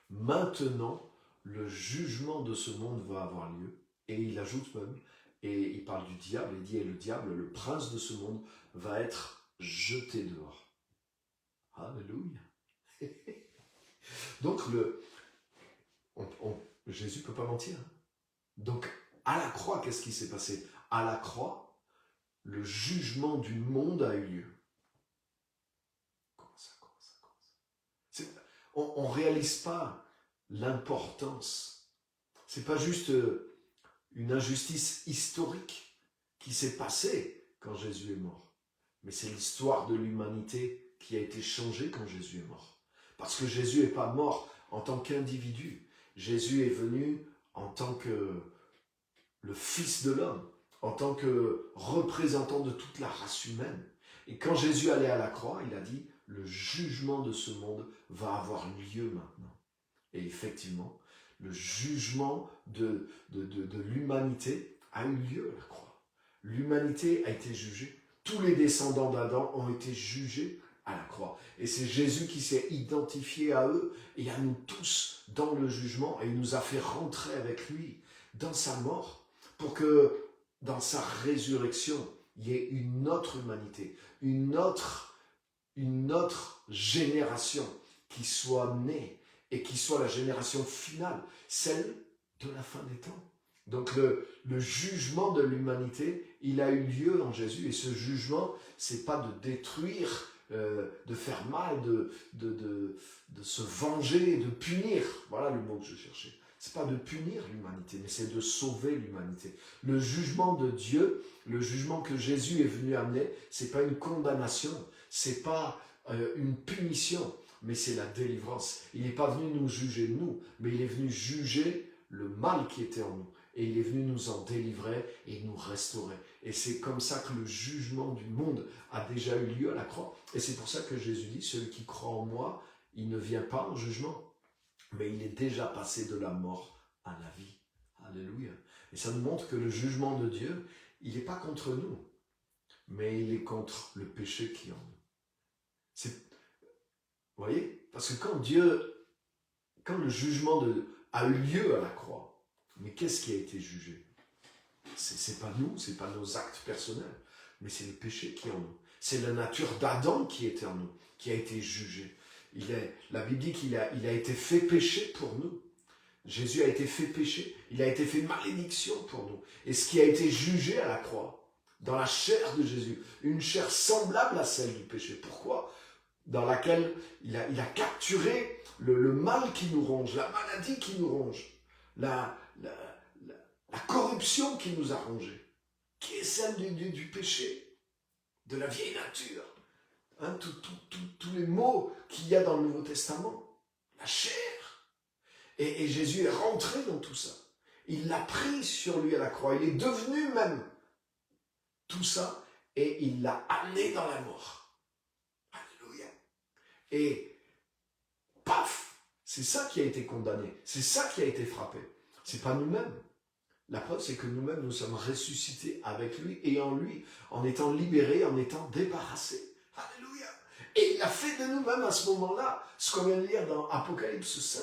Maintenant, le jugement de ce monde va avoir lieu. Et il ajoute même, et il parle du diable, il dit, et le diable, le prince de ce monde, va être jeté dehors. Alléluia. Donc, Jésus ne peut pas mentir. Donc, à la croix, qu'est-ce qui s'est passé? À la croix, le jugement du monde a eu lieu. Comment ça? On ne réalise pas l'importance. Ce n'est pas juste une injustice historique qui s'est passée quand Jésus est mort. Mais c'est l'histoire de l'humanité qui a été changée quand Jésus est mort. Parce que Jésus n'est pas mort en tant qu'individu. Jésus est venu en tant que le Fils de l'homme, en tant que représentant de toute la race humaine. Et quand Jésus allait à la croix, il a dit, le jugement de ce monde va avoir lieu maintenant. Et effectivement, le jugement de l'humanité a eu lieu à la croix. L'humanité a été jugée. Tous les descendants d'Adam ont été jugés à la croix. Et c'est Jésus qui s'est identifié à eux et à nous tous dans le jugement, et il nous a fait rentrer avec lui dans sa mort pour que dans sa résurrection, il y ait une autre humanité, une autre génération qui soit née et qui soit la génération finale, celle de la fin des temps. Donc le jugement de l'humanité, il a eu lieu en Jésus, et ce jugement, c'est pas de détruire, de faire mal, de se venger, de punir. Voilà le mot que je cherchais. C'est pas de punir l'humanité, mais c'est de sauver l'humanité. Le jugement de Dieu, le jugement que Jésus est venu amener, c'est pas une condamnation, c'est pas une punition, mais c'est la délivrance. Il n'est pas venu nous juger nous, mais il est venu juger le mal qui était en nous. Et il est venu nous en délivrer et nous restaurer. Et c'est comme ça que le jugement du monde a déjà eu lieu à la croix. Et c'est pour ça que Jésus dit, celui qui croit en moi, il ne vient pas en jugement, mais il est déjà passé de la mort à la vie. Alléluia. Et ça nous montre que le jugement de Dieu, il n'est pas contre nous, mais il est contre le péché qui est en nous. Vous voyez? Parce que quand le jugement a eu lieu à la croix, mais qu'est-ce qui a été jugé? C'est pas nous, c'est pas nos actes personnels, mais c'est le péché qui est en nous. C'est la nature d'Adam qui était en nous, qui a été jugée. La Bible dit qu'il a été fait péché pour nous. Jésus a été fait péché, il a été fait malédiction pour nous. Et ce qui a été jugé à la croix, dans la chair de Jésus, une chair semblable à celle du péché. Pourquoi? Dans laquelle il a capturé le mal qui nous ronge, la maladie qui nous ronge, la corruption qui nous a rongés, qui est celle du péché, de la vieille nature. Hein, tous les mots qu'il y a dans le Nouveau Testament, la chair. Et Jésus est rentré dans tout ça. Il l'a pris sur lui à la croix. Il est devenu même tout ça, et il l'a amené dans la mort. Alléluia. Et paf, c'est ça qui a été condamné. C'est ça qui a été frappé. C'est pas nous-mêmes. La preuve, c'est que nous-mêmes, nous sommes ressuscités avec lui et en lui, en étant libérés, en étant débarrassés. Alléluia. Et il a fait de nous-mêmes à ce moment-là, ce qu'on vient de lire dans Apocalypse 5,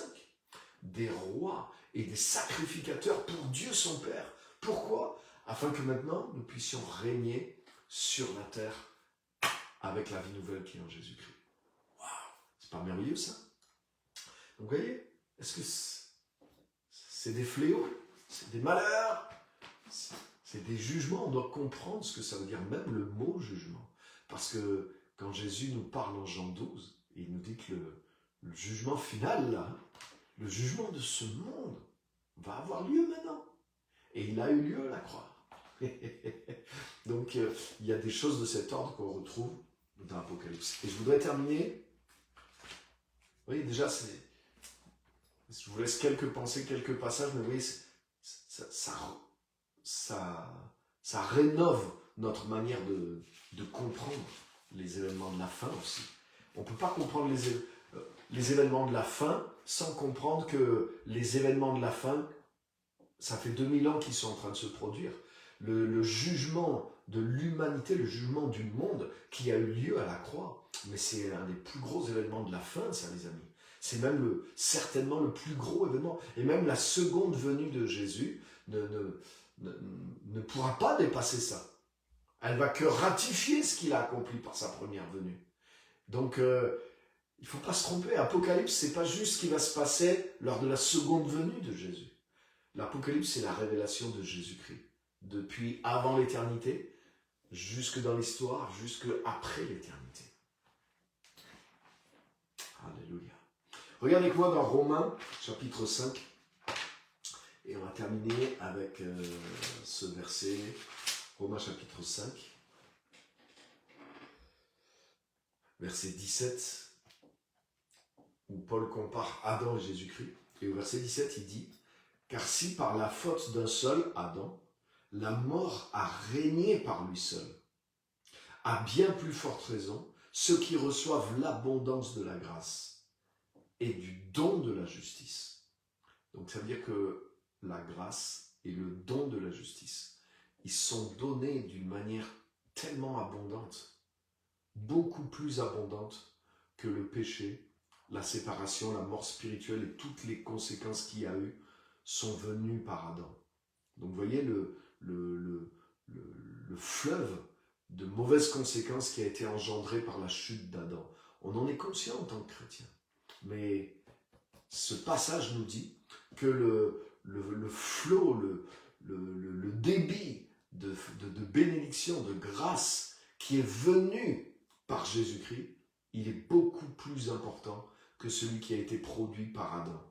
des rois et des sacrificateurs pour Dieu son Père. Pourquoi? Afin que maintenant, nous puissions régner sur la terre avec la vie nouvelle qui est en Jésus-Christ. Waouh! C'est pas merveilleux ça? Donc vous voyez, est-ce que c'est des fléaux? C'est des malheurs, c'est des jugements. On doit comprendre ce que ça veut dire, même le mot jugement. Parce que quand Jésus nous parle en Jean 12, il nous dit que le jugement final, là, le jugement de ce monde, va avoir lieu maintenant. Et il a eu lieu à la croix. Donc, il y a des choses de cet ordre qu'on retrouve dans l'Apocalypse. Et je voudrais terminer. Vous voyez, déjà, Je vous laisse quelques pensées, quelques passages, mais vous voyez, ça rénove notre manière de comprendre les événements de la fin aussi. On ne peut pas comprendre les événements de la fin sans comprendre que les événements de la fin, ça fait 2000 ans qu'ils sont en train de se produire. Le jugement de l'humanité, le jugement du monde qui a eu lieu à la croix, mais c'est un des plus gros événements de la fin, ça les amis. C'est même certainement le plus gros événement. Et même la seconde venue de Jésus ne pourra pas dépasser ça. Elle va que ratifier ce qu'il a accompli par sa première venue. Donc, il ne faut pas se tromper. Apocalypse, ce n'est pas juste ce qui va se passer lors de la seconde venue de Jésus. L'Apocalypse, c'est la révélation de Jésus-Christ. Depuis avant l'éternité, jusque dans l'histoire, jusque après l'éternité. Alléluia. Regardez avec moi dans Romains, chapitre 5. Et on va terminer avec ce verset, Romains chapitre 5, verset 17, où Paul compare Adam et Jésus-Christ. Et au verset 17, il dit « Car si par la faute d'un seul, Adam, la mort a régné par lui seul, à bien plus forte raison, ceux qui reçoivent l'abondance de la grâce et du don de la justice. » Donc ça veut dire que la grâce et le don de la justice, ils sont donnés d'une manière tellement abondante, beaucoup plus abondante que le péché, la séparation, la mort spirituelle et toutes les conséquences qu'il y a eu sont venues par Adam. Donc vous voyez le fleuve de mauvaises conséquences qui a été engendré par la chute d'Adam. On en est conscient en tant que chrétien. Mais ce passage nous dit que le flot, le débit de bénédiction, de grâce qui est venu par Jésus-Christ, il est beaucoup plus important que celui qui a été produit par Adam.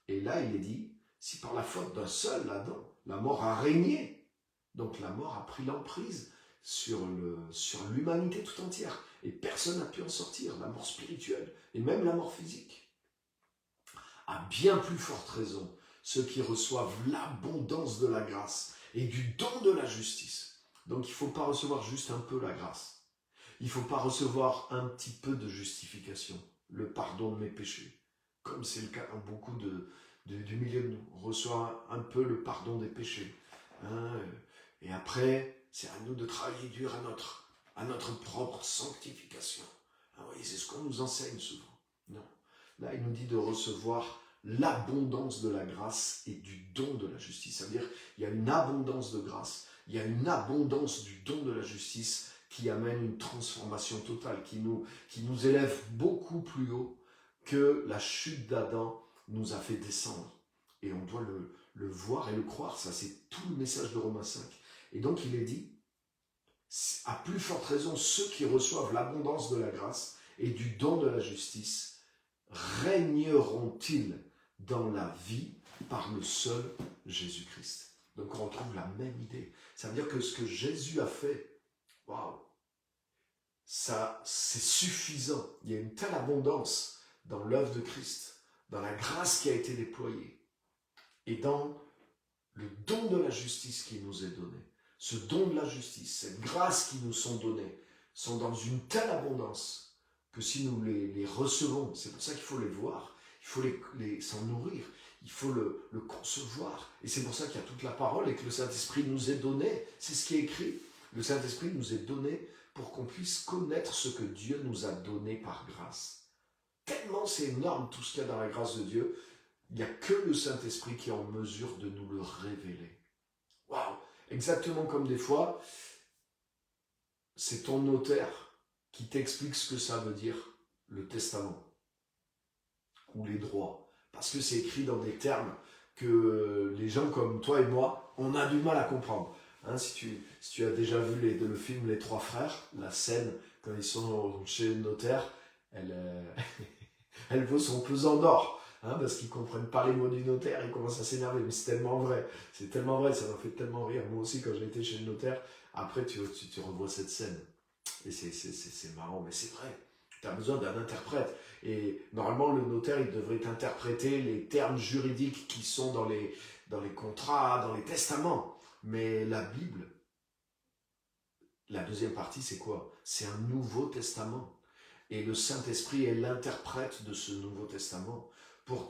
Et là, il est dit, si par la faute d'un seul Adam, la mort a régné, donc la mort a pris l'emprise sur l'humanité tout entière, et personne n'a pu en sortir, la mort spirituelle, et même la mort physique. À bien plus forte raison, ceux qui reçoivent l'abondance de la grâce et du don de la justice. Donc il ne faut pas recevoir juste un peu la grâce. Il ne faut pas recevoir un petit peu de justification, le pardon de mes péchés. Comme c'est le cas dans beaucoup du milieu de nous. On reçoit un peu le pardon des péchés. Et après, c'est à nous de travailler dur à notre propre sanctification. Oui, c'est ce qu'on nous enseigne souvent. Non. Là, il nous dit de recevoir l'abondance de la grâce et du don de la justice. Ça veut dire qu'il y a une abondance de grâce, il y a une abondance du don de la justice qui amène une transformation totale, qui nous élève beaucoup plus haut que la chute d'Adam nous a fait descendre. Et on doit le voir et le croire. Ça, c'est tout le message de Romains 5. Et donc, il est dit, à plus forte raison, ceux qui reçoivent l'abondance de la grâce et du don de la justice régneront-ils dans la vie par le seul Jésus-Christ. Donc on retrouve la même idée. Ça veut dire que ce que Jésus a fait, waouh, ça c'est suffisant. Il y a une telle abondance dans l'œuvre de Christ, dans la grâce qui a été déployée et dans le don de la justice qui nous est donné. Ce don de la justice, cette grâce qui nous sont données, sont dans une telle abondance que si nous les recevons, c'est pour ça qu'il faut les voir, il faut s'en nourrir, il faut le concevoir. Et c'est pour ça qu'il y a toute la parole et que le Saint-Esprit nous est donné. C'est ce qui est écrit. Le Saint-Esprit nous est donné pour qu'on puisse connaître ce que Dieu nous a donné par grâce. Tellement c'est énorme tout ce qu'il y a dans la grâce de Dieu, il n'y a que le Saint-Esprit qui est en mesure de nous le révéler. Waouh! Exactement comme des fois, c'est ton notaire qui t'explique ce que ça veut dire, le testament, ou les droits. Parce que c'est écrit dans des termes que les gens comme toi et moi, on a du mal à comprendre. Si tu as déjà vu le film Les Trois Frères, la scène, quand ils sont chez le notaire, elle vaut son pesant d'or. Parce qu'ils ne comprennent pas les mots du notaire, ils commencent à s'énerver. Mais c'est tellement vrai, ça m'a fait tellement rire. Moi aussi, quand j'ai été chez le notaire, après tu revois cette scène. Et c'est marrant, mais c'est vrai. Tu as besoin d'un interprète. Et normalement, le notaire, il devrait interpréter les termes juridiques qui sont dans les contrats, dans les testaments. Mais la Bible, la deuxième partie, c'est quoi? C'est un Nouveau Testament. Et le Saint-Esprit est l'interprète de ce Nouveau Testament pour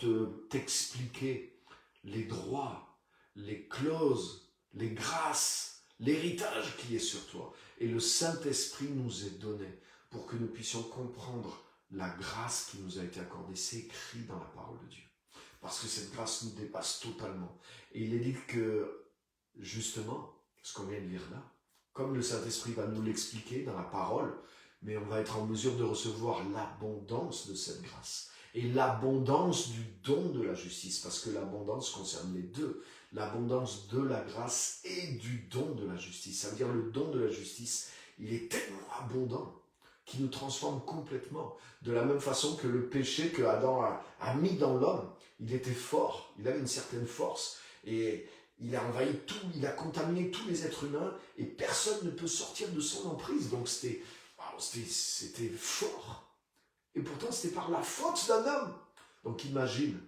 t'expliquer les droits, les clauses, les grâces, l'héritage qui est sur toi. Et le Saint-Esprit nous est donné pour que nous puissions comprendre la grâce qui nous a été accordée. C'est écrit dans la parole de Dieu. Parce que cette grâce nous dépasse totalement. Et il est dit que, justement, ce qu'on vient de lire là, comme le Saint-Esprit va nous l'expliquer dans la parole, mais on va être en mesure de recevoir l'abondance de cette grâce et l'abondance du don de la justice, parce que l'abondance concerne les deux, l'abondance de la grâce et du don de la justice. Ça veut dire le don de la justice, il est tellement abondant qu'il nous transforme complètement, de la même façon que le péché que Adam a mis dans l'homme, il était fort, il avait une certaine force, et il a envahi tout, il a contaminé tous les êtres humains, et personne ne peut sortir de son emprise. Donc c'était fort. Et pourtant, c'était par la faute d'un homme. Donc imagine,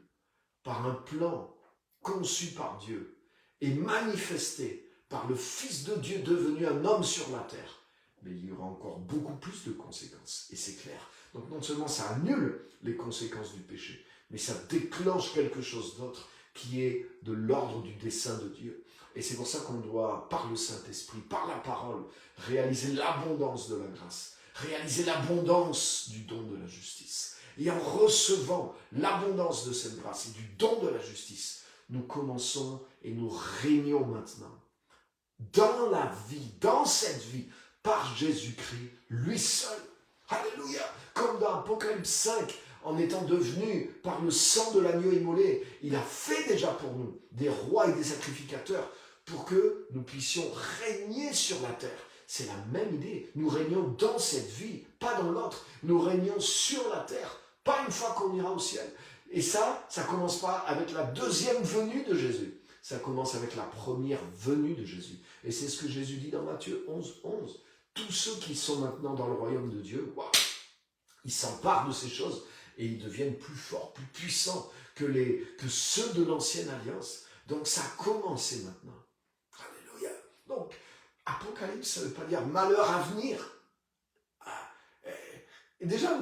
par un plan conçu par Dieu et manifesté par le Fils de Dieu devenu un homme sur la terre, mais il y aura encore beaucoup plus de conséquences. Et c'est clair. Donc non seulement ça annule les conséquences du péché, mais ça déclenche quelque chose d'autre qui est de l'ordre du dessein de Dieu. Et c'est pour ça qu'on doit, par le Saint-Esprit, par la parole, réaliser l'abondance de la grâce, réaliser l'abondance du don de la justice. Et en recevant l'abondance de cette grâce et du don de la justice, nous commençons et nous régnons maintenant dans la vie, dans cette vie, par Jésus-Christ, lui seul. Alléluia. Comme dans Apocalypse 5, en étant devenu par le sang de l'agneau immolé, il a fait déjà pour nous des rois et des sacrificateurs pour que nous puissions régner sur la terre. C'est la même idée. Nous régnons dans cette vie, pas dans l'autre. Nous régnons sur la terre, pas une fois qu'on ira au ciel. Et ça commence pas avec la deuxième venue de Jésus. Ça commence avec la première venue de Jésus. Et c'est ce que Jésus dit dans Matthieu 11, 11. Tous ceux qui sont maintenant dans le royaume de Dieu, wow, ils s'emparent de ces choses et ils deviennent plus forts, plus puissants que ceux de l'ancienne alliance. Donc ça a commencé maintenant. Alléluia. Donc, Apocalypse, ça ne veut pas dire malheur à venir. Et déjà,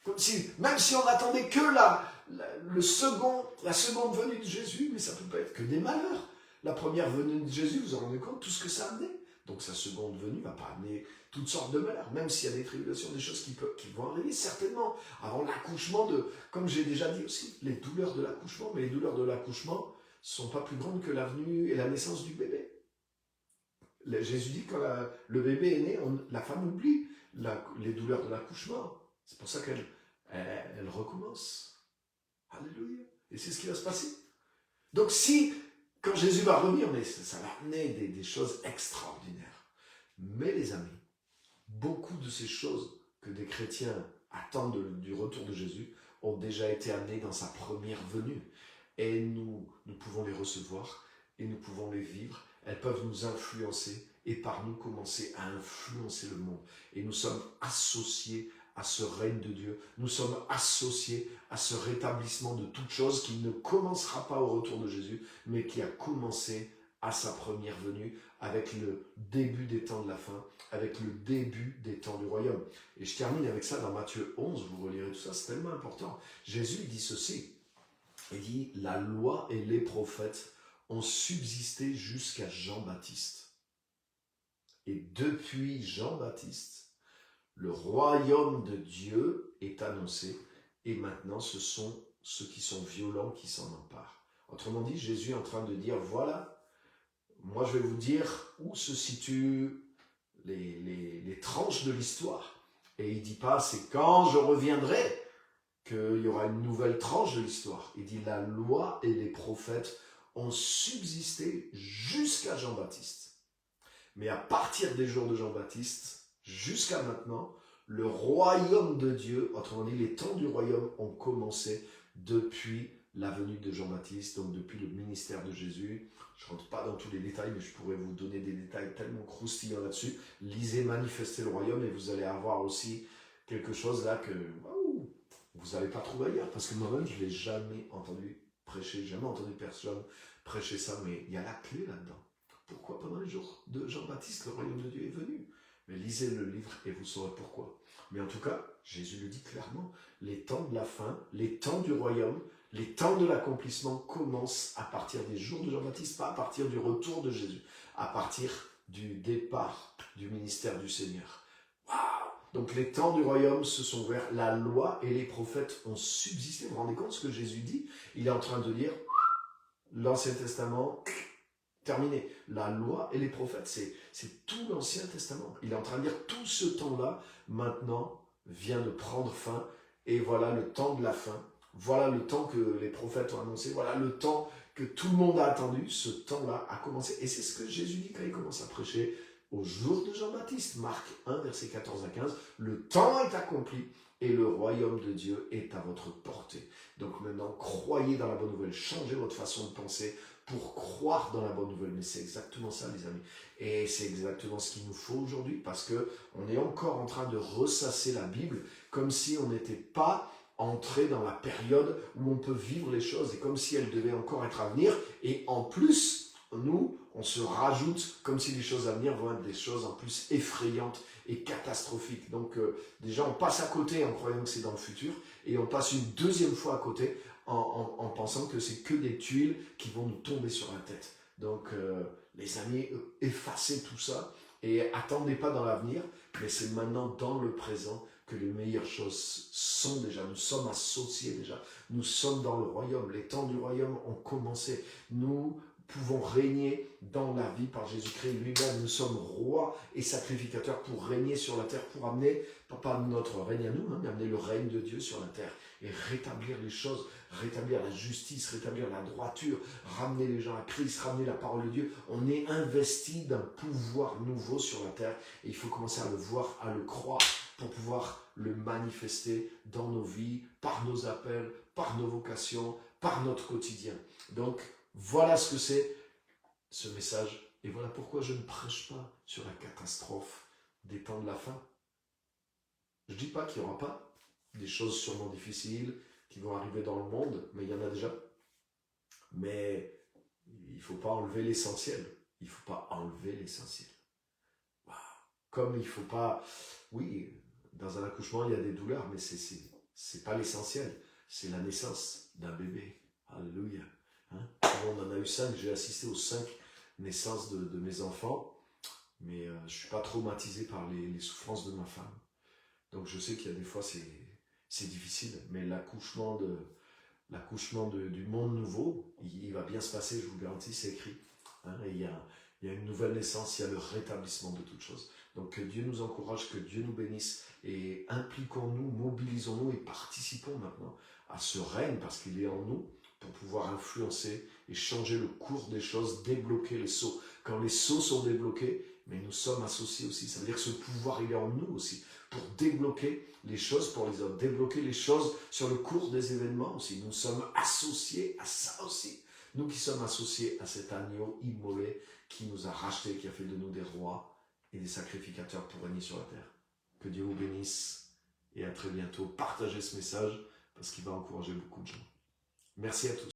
comme si, même si on n'attendait que la seconde venue de Jésus, mais ça ne peut pas être que des malheurs. La première venue de Jésus, vous vous rendez compte, tout ce que ça amenait. Donc sa seconde venue ne va pas amener toutes sortes de malheurs, même s'il y a des tribulations, des choses qui vont arriver, certainement. Avant l'accouchement, comme j'ai déjà dit aussi, les douleurs de l'accouchement, mais les douleurs de l'accouchement ne sont pas plus grandes que la venue et la naissance du bébé. Jésus dit que quand le bébé est né, la femme oublie les douleurs de l'accouchement. C'est pour ça qu'elle recommence. Alléluia. Et c'est ce qui va se passer. Donc quand Jésus va revenir, mais ça va amener des choses extraordinaires. Mais les amis, beaucoup de ces choses que des chrétiens attendent du retour de Jésus ont déjà été amenées dans sa première venue. Et nous pouvons les recevoir et nous pouvons les vivre. Elles peuvent nous influencer et par nous commencer à influencer le monde. Et nous sommes associés à ce règne de Dieu. Nous sommes associés à ce rétablissement de toute chose qui ne commencera pas au retour de Jésus, mais qui a commencé à sa première venue, avec le début des temps de la fin, avec le début des temps du royaume. Et je termine avec ça dans Matthieu 11, vous relirez tout ça, c'est tellement important. Jésus dit ceci, il dit « La loi et les prophètes ont subsisté jusqu'à Jean-Baptiste. Et depuis Jean-Baptiste, le royaume de Dieu est annoncé, et maintenant ce sont ceux qui sont violents qui s'en emparent. » Autrement dit, Jésus est en train de dire, voilà, moi je vais vous dire où se situent les tranches de l'histoire. Et il ne dit pas, c'est quand je reviendrai qu'il y aura une nouvelle tranche de l'histoire. Il dit, la loi et les prophètes ont subsisté jusqu'à Jean-Baptiste. Mais à partir des jours de Jean-Baptiste, jusqu'à maintenant, le royaume de Dieu, autrement dit, les temps du royaume ont commencé depuis la venue de Jean-Baptiste, donc depuis le ministère de Jésus. Je ne rentre pas dans tous les détails, mais je pourrais vous donner des détails tellement croustillants là-dessus. Lisez Manifester le royaume et vous allez avoir aussi quelque chose là que waouh, vous n'allez pas trouver ailleurs. Parce que moi-même, je ne l'ai jamais entendu prêcher, jamais entendu personne prêcher ça, mais il y a la clé là-dedans. Pourquoi pendant les jours de Jean-Baptiste, le royaume de Dieu est venu? Mais lisez le livre et vous saurez pourquoi. Mais en tout cas, Jésus le dit clairement, les temps de la fin, les temps du royaume, les temps de l'accomplissement commencent à partir des jours de Jean-Baptiste, pas à partir du retour de Jésus, à partir du départ du ministère du Seigneur. Waouh! Donc les temps du royaume se sont ouverts, la loi et les prophètes ont subsisté. Vous vous rendez compte ce que Jésus dit? Il est en train de dire, l'Ancien Testament, terminé. La loi et les prophètes, c'est tout l'Ancien Testament. Il est en train de dire, tout ce temps-là, maintenant, vient de prendre fin, et voilà le temps de la fin. Voilà le temps que les prophètes ont annoncé, voilà le temps que tout le monde a attendu, ce temps-là a commencé. Et c'est ce que Jésus dit quand il commence à prêcher au jour de Jean-Baptiste. Marc 1, versets 14 à 15, le temps est accompli et le royaume de Dieu est à votre portée. Donc maintenant, croyez dans la bonne nouvelle, changez votre façon de penser pour croire dans la bonne nouvelle. Mais c'est exactement ça, les amis. Et c'est exactement ce qu'il nous faut aujourd'hui, parce qu'on est encore en train de ressasser la Bible comme si on n'était pas entrer dans la période où on peut vivre les choses et comme si elles devaient encore être à venir. Et en plus, nous, on se rajoute comme si les choses à venir vont être des choses en plus effrayantes et catastrophiques. Donc déjà, on passe à côté en croyant que c'est dans le futur et on passe une deuxième fois à côté en pensant que c'est que des tuiles qui vont nous tomber sur la tête. Donc les amis, effacez tout ça et attendez pas dans l'avenir, mais c'est maintenant dans le présent que les meilleures choses sont déjà. Nous sommes associés déjà. Nous sommes dans le royaume. Les temps du royaume ont commencé. Nous pouvons régner dans la vie par Jésus-Christ lui-même. Nous sommes rois et sacrificateurs pour régner sur la terre, pour amener, pas notre règne à nous, mais amener le règne de Dieu sur la terre et rétablir les choses, rétablir la justice, rétablir la droiture, ramener les gens à Christ, ramener la parole de Dieu. On est investi d'un pouvoir nouveau sur la terre et il faut commencer à le voir, à le croire, pour pouvoir le manifester dans nos vies, par nos appels, par nos vocations, par notre quotidien. Donc, voilà ce que c'est ce message. Et voilà pourquoi je ne prêche pas sur la catastrophe des temps de la fin. Je ne dis pas qu'il n'y aura pas des choses sûrement difficiles qui vont arriver dans le monde, mais il y en a déjà. Mais il ne faut pas enlever l'essentiel. Il ne faut pas enlever l'essentiel. Wow. Comme il ne faut pas... Oui, dans un accouchement, il y a des douleurs, mais c'est pas l'essentiel. C'est la naissance d'un bébé. Alléluia. Hein? On en a eu 5, j'ai assisté aux 5 naissances de mes enfants, mais je ne suis pas traumatisé par les souffrances de ma femme. Donc je sais qu'il y a des fois, c'est difficile, mais l'accouchement du monde nouveau, il va bien se passer, je vous le garantis, c'est écrit. Hein? Et il y a une nouvelle naissance, il y a le rétablissement de toutes choses. Donc que Dieu nous encourage, que Dieu nous bénisse, et impliquons-nous, mobilisons-nous et participons maintenant à ce règne, parce qu'il est en nous, pour pouvoir influencer et changer le cours des choses, débloquer les sceaux. Quand les sceaux sont débloqués, mais nous sommes associés aussi. Ça veut dire que ce pouvoir, il est en nous aussi, pour débloquer les choses pour les autres, débloquer les choses sur le cours des événements aussi. Nous sommes associés à ça aussi. Nous qui sommes associés à cet agneau immolé qui nous a rachetés, qui a fait de nous des rois et des sacrificateurs pour régner sur la terre. Que Dieu vous bénisse et à très bientôt. Partagez ce message parce qu'il va encourager beaucoup de gens. Merci à tous.